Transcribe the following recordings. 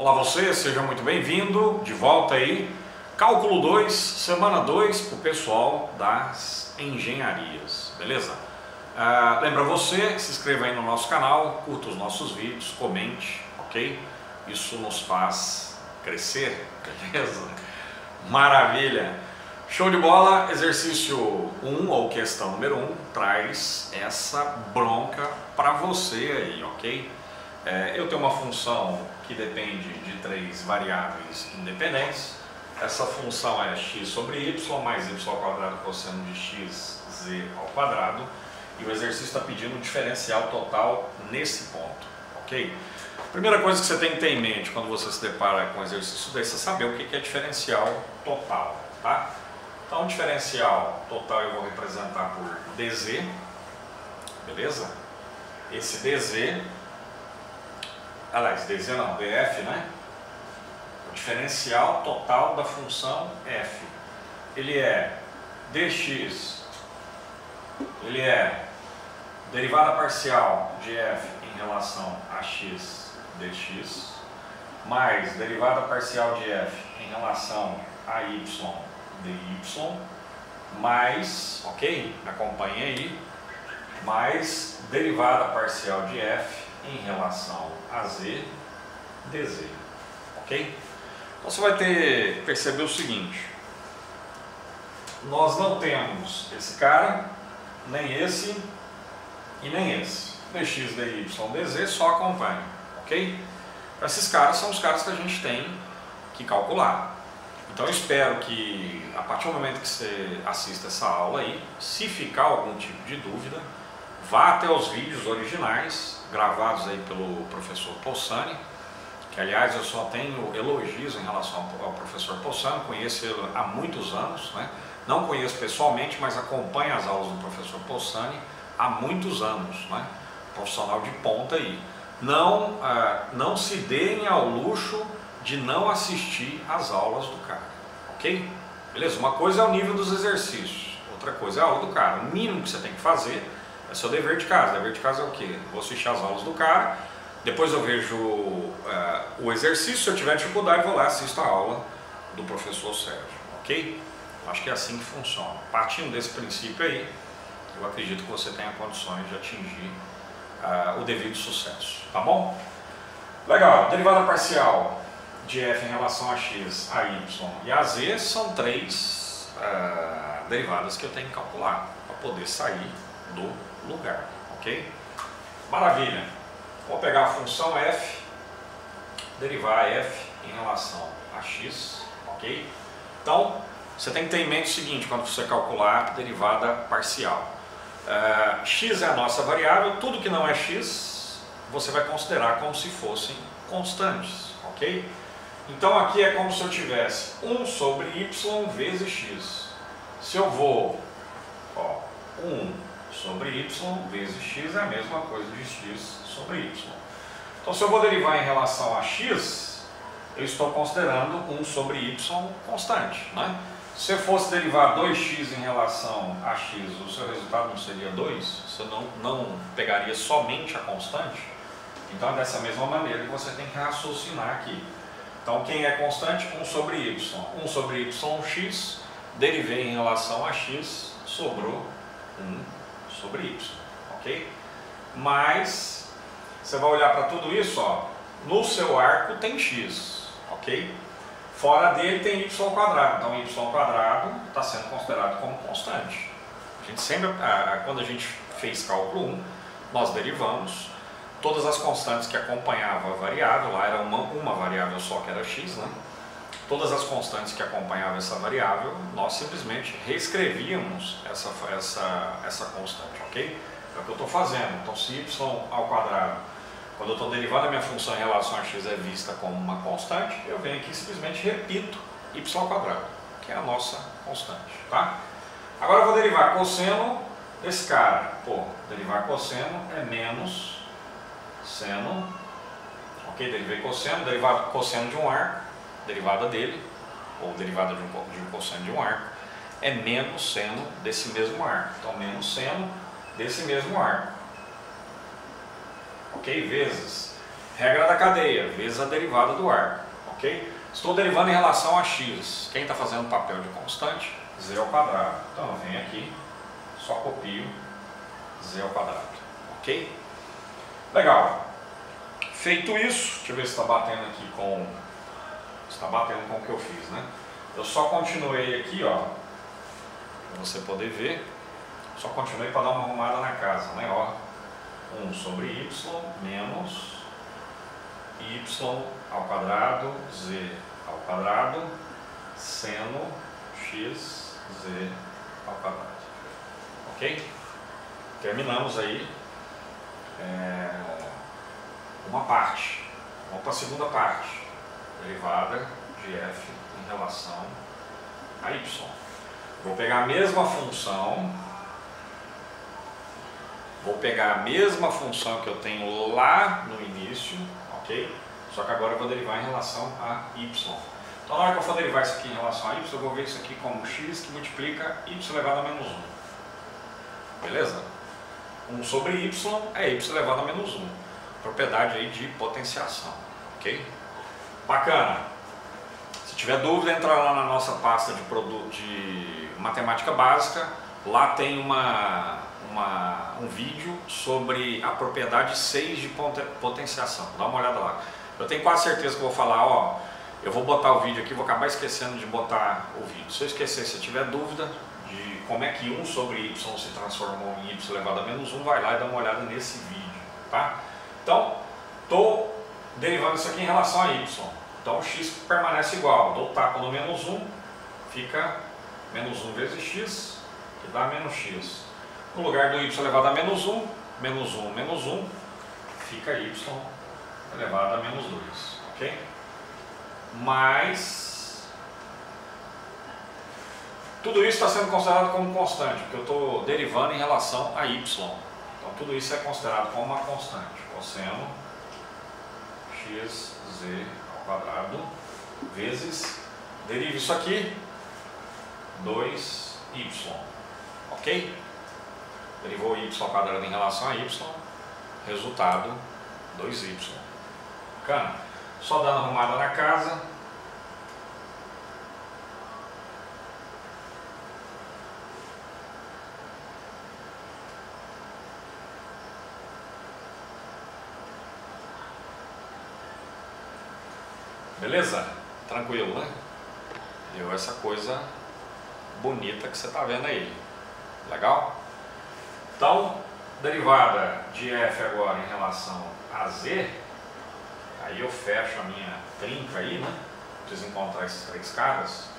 Olá você, seja muito bem-vindo, de volta aí. Cálculo 2, semana 2 para o pessoal das engenharias, beleza? Lembra você, se inscreva aí no nosso canal, curta os nossos vídeos, comente, ok? Isso nos faz crescer, beleza? Maravilha! Show de bola, exercício 1 ou questão número 1 traz essa bronca para você aí, ok? Eu tenho uma função que depende de 3 variáveis independentes. Essa função é x sobre y mais y ao quadrado cosseno de x, z ao quadrado. E o exercício está pedindo um diferencial total nesse ponto, ok? Primeira coisa que você tem que ter em mente quando você se depara com um exercício desse é saber o que é diferencial total, tá? Então, diferencial total eu vou representar por dz, beleza? Esse dz, aliás, dz não, df, né? O diferencial total da função f. Ele é dx, ele é derivada parcial de f em relação a x dx, mais derivada parcial de f em relação a y dy, mais, ok? Acompanhe aí, mais derivada parcial de f em relação a z dz, ok? Então você vai perceber o seguinte: nós não temos esse cara, nem esse e nem esse. dx, dy, dz só acompanha, ok? Esses caras são os caras que a gente tem que calcular. Então eu espero que a partir do momento que você assista essa aula aí, se ficar algum tipo de dúvida, vá até os vídeos originais gravados aí pelo professor Possani, que aliás eu só tenho elogios em relação ao professor Possani, conheço ele há muitos anos, né? Não conheço pessoalmente, mas acompanho as aulas do professor Possani há muitos anos, né? Profissional de ponta aí. Não se deem ao luxo de não assistir às aulas do cara, ok? Beleza? Uma coisa é o nível dos exercícios, outra coisa é a aula do cara. O mínimo que você tem que fazer é seu dever de casa. Dever de casa é o quê? Vou assistir às aulas do cara, depois eu vejo o exercício, se eu tiver dificuldade vou lá e assisto a aula do professor Sérgio, ok? Acho que é assim que funciona. Partindo desse princípio aí, eu acredito que você tenha condições de atingir o devido sucesso, tá bom? Legal, derivada parcial de f em relação a x, a y e a z são 3 derivadas que eu tenho que calcular para poder sair do lugar, ok? Maravilha! Vou pegar a função f, derivar f em relação a x, ok? Então, você tem que ter em mente o seguinte quando você calcular derivada parcial. X é a nossa variável, tudo que não é x, você vai considerar como se fossem constantes, ok? Então aqui é como se eu tivesse 1 sobre y vezes x. Se eu vou, 1 sobre y vezes x é a mesma coisa de x sobre y. Então se eu vou derivar em relação a x, eu estou considerando 1 sobre y constante, né? Se eu fosse derivar 2x em relação a x, o seu resultado não seria 2? Você não pegaria somente a constante? Então é dessa mesma maneira que você tem que raciocinar aqui. Então quem é constante? 1 sobre y. 1 sobre y, x, derivei em relação a x, sobrou 1 sobre y, ok? Mas você vai olhar para tudo isso, ó, no seu arco tem x, ok? Fora dele tem y ao quadrado, então y ao quadrado está sendo considerado como constante. A gente sempre, quando a gente fez cálculo 1, nós derivamos todas as constantes que acompanhavam a variável, lá era uma variável só que era x, né? Todas as constantes que acompanhavam essa variável, nós simplesmente reescrevíamos essa constante, ok? É o que eu estou fazendo. Então se y ao quadrado, quando eu estou derivando a minha função em relação a x é vista como uma constante, eu venho aqui e simplesmente repito y ao quadrado, que é a nossa constante, tá? Agora eu vou derivar cosseno desse cara. Derivar cosseno é menos seno, ok? Derivei cosseno, derivado cosseno de um arco, derivada dele, ou derivada de um cosseno de um arco, é menos seno desse mesmo arco. Então menos seno desse mesmo arco. Ok? Vezes. regra da cadeia, vezes a derivada do arco, ok? Estou derivando em relação a x. Quem está fazendo papel de constante? Z ao quadrado. Então eu venho aqui, só copio Z ao quadrado, ok? Legal. Feito isso, deixa eu ver se está batendo aqui com... Está batendo com o que eu fiz, né? Eu só continuei aqui, ó, para você poder ver. Só continuei para dar uma arrumada na casa, né? Ó, 1 sobre y menos y ao quadrado, z ao quadrado, seno x, z ao quadrado. Ok? Terminamos aí uma parte. Vamos para a segunda parte. Derivada de f em relação a y. Vou pegar a mesma função. Vou pegar a mesma função que eu tenho lá no início, ok? Só que agora eu vou derivar em relação a y. Então na hora que eu for derivar isso aqui em relação a y, eu vou ver isso aqui como x que multiplica y elevado a menos 1. Beleza? 1 sobre y é y elevado a menos 1. Propriedade aí de potenciação, ok? Bacana. Se tiver dúvida, entra lá na nossa pasta de matemática básica. Lá tem um vídeo sobre a propriedade 6 de potenciação. Dá uma olhada lá. Eu tenho quase certeza que eu vou falar, ó, eu vou botar o vídeo aqui, vou acabar esquecendo de botar o vídeo. Se eu esquecer, se tiver dúvida de como é que 1 sobre y se transformou em y elevado a menos 1, vai lá e dá uma olhada nesse vídeo, tá? Então, estou derivando isso aqui em relação a y. Então o x permanece igual. Dou tapa no menos 1, fica menos 1 vezes x, que dá menos x. No lugar do y elevado a menos 1, menos 1, menos 1, fica y elevado a menos 2, ok? Mas tudo isso está sendo considerado como constante, porque eu estou derivando em relação a y. Então tudo isso é considerado como uma constante. Cosseno x, z ao quadrado, vezes, derive isso aqui, 2y, ok? Derivou y ao quadrado em relação a y, resultado 2y. Bacana? Só dando arrumada na casa. Beleza? Tranquilo, né? Deu essa coisa bonita que você está vendo aí. Legal? Então, derivada de f agora em relação a z, aí eu fecho a minha trinca aí, né? Preciso encontrar esses 3 caras.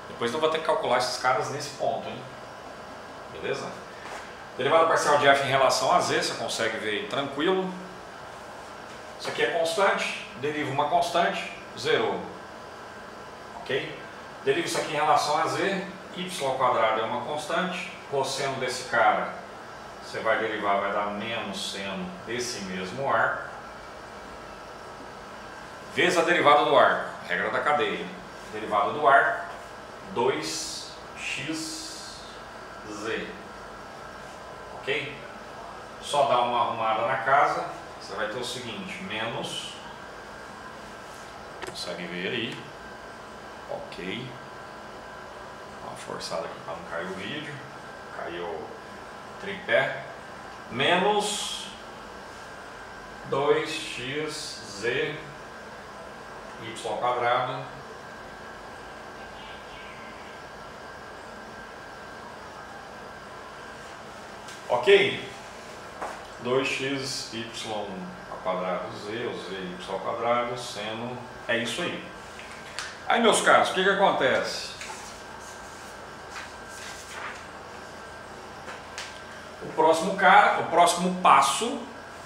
Depois eu vou ter que calcular esses caras nesse ponto, hein? Beleza? Derivada parcial de f em relação a z, você consegue ver aí tranquilo. Isso aqui é constante, deriva uma constante, zerou. Ok? Deriva isso aqui em relação a z, y ao quadrado é uma constante, cosseno desse cara, você vai derivar, vai dar menos seno desse mesmo arco, vezes a derivada do arco, regra da cadeia, derivada do arco, 2xz, ok? Só dá uma arrumada na casa, você vai ter o seguinte, menos, consegue ver aí, ok, uma forçada aqui para não cair o vídeo, caiu o tripé, menos 2xz y ao quadrado ok, 2x y ao quadrado z, ou z y ao quadrado, seno, é isso aí. Aí meus caros, o que acontece? O próximo passo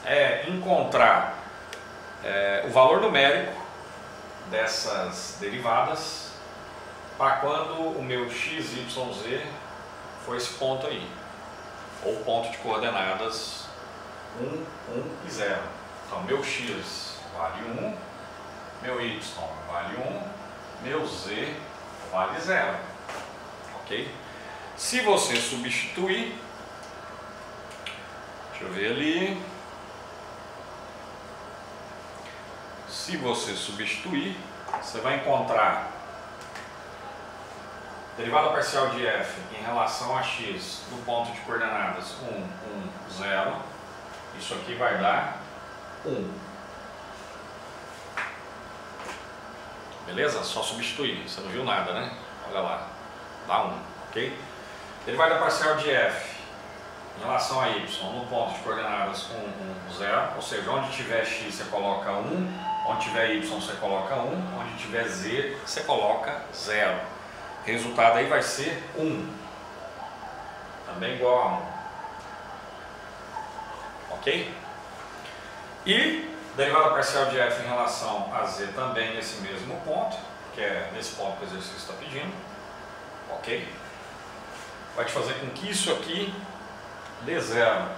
é encontrar o valor numérico dessas derivadas para quando o meu x, y, z for esse ponto aí, ou ponto de coordenadas 1, 1 e 0. Então meu x vale 1, meu y vale 1, meu z vale 0, ok? Se você substituir, deixa eu ver ali, Se você substituir, você vai encontrar derivada parcial de f em relação a x do ponto de coordenadas 1, 1, 0. Isso aqui vai dar 1. Beleza? Só substituir. Você não viu nada, né? Olha lá. Dá 1. Ok? Derivada parcial de f em relação a y no ponto de coordenadas 1, 1, 0. Ou seja, onde tiver x você coloca 1. Onde tiver y você coloca 1. Onde tiver z você coloca 0. Resultado aí vai ser 1. Também igual a 1. Ok? E derivada parcial de f em relação a z também nesse mesmo ponto, que é nesse ponto que o exercício está pedindo. Ok? Vai te fazer com que isso aqui dê 0.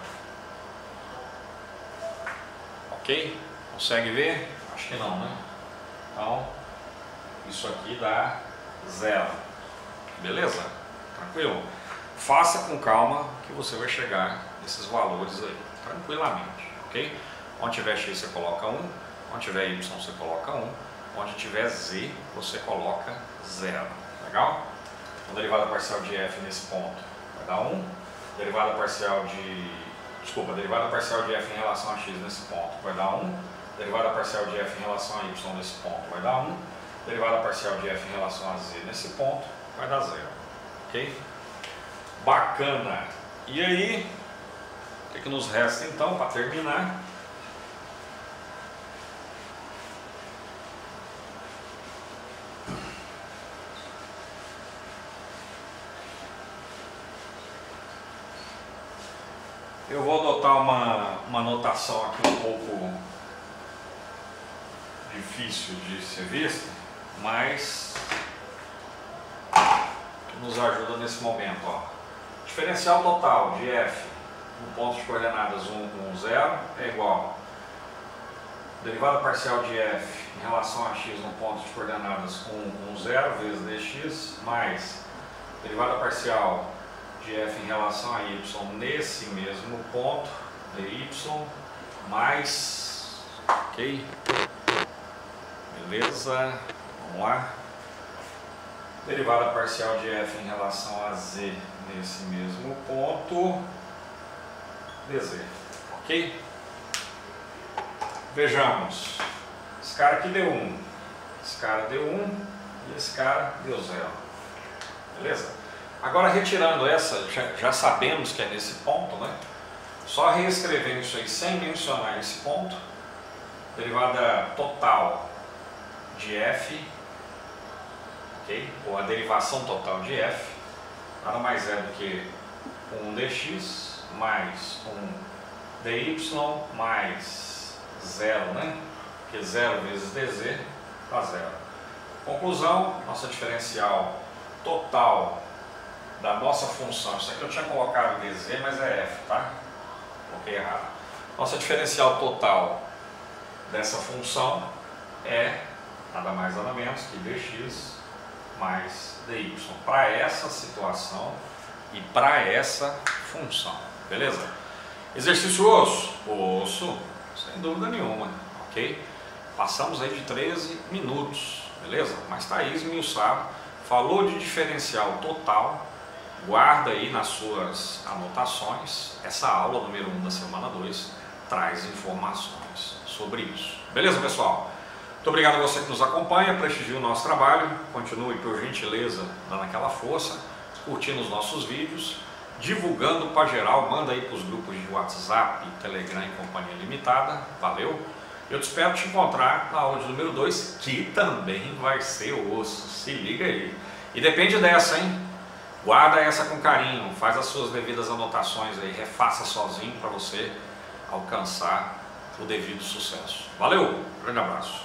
Ok? Consegue ver? Acho que não, né? Então, isso aqui dá 0. Beleza? Tranquilo? Faça com calma que você vai chegar nesses valores aí, tranquilamente, ok? Onde tiver x você coloca 1, onde tiver y você coloca 1, onde tiver z você coloca 0, legal? Então, derivada parcial de f nesse ponto vai dar 1, derivada parcial de f em relação a x nesse ponto vai dar 1, derivada parcial de f em relação a y nesse ponto vai dar 1, derivada parcial de f em relação a z nesse ponto vai dar 0, ok? Bacana! E aí, o que nos resta então para terminar? Eu vou adotar uma notação aqui um pouco difícil de ser vista, mas que nos ajuda nesse momento. Ó. Diferencial total de f no ponto de coordenadas 1, 1, 0 é igual derivada parcial de f em relação a x no ponto de coordenadas 1, 1, 0 vezes dx mais derivada parcial de f em relação a y nesse mesmo ponto, dy mais, ok? Beleza? Vamos lá. Derivada parcial de f em relação a z nesse mesmo ponto, dz, ok? Vejamos. Esse cara aqui deu 1, esse cara deu 1 e esse cara deu 0. Beleza? Agora, retirando essa, já sabemos que é nesse ponto, né? Só reescrevendo isso aí sem mencionar esse ponto. Derivada total de f, ok? Ou a derivação total de f, nada mais é do que 1 dx mais 1 dy mais 0, né? Porque 0 vezes dz dá 0. Conclusão, nossa diferencial total da nossa função, isso aqui eu tinha colocado dz, mas é f, tá? Coloquei errado. Nossa diferencial total dessa função é nada mais nada menos que dx mais dy, para essa situação e para essa função, beleza? Exercício osso? Osso, sem dúvida nenhuma, ok? Passamos aí de 13 minutos, beleza? Mas tá aí esmiuçado, falou de diferencial total. Guarda aí nas suas anotações, essa aula número 1 da semana 2 traz informações sobre isso. Beleza, pessoal? Muito obrigado a você que nos acompanha, prestigie o nosso trabalho, continue por gentileza dando aquela força, curtindo os nossos vídeos, divulgando para geral, manda aí para os grupos de WhatsApp, Telegram e Companhia Limitada, valeu? Eu te espero te encontrar na aula de número 2, que também vai ser osso, se liga aí. E depende dessa, hein? Guarda essa com carinho, faz as suas devidas anotações aí, refaça sozinho para você alcançar o devido sucesso. Valeu, grande abraço.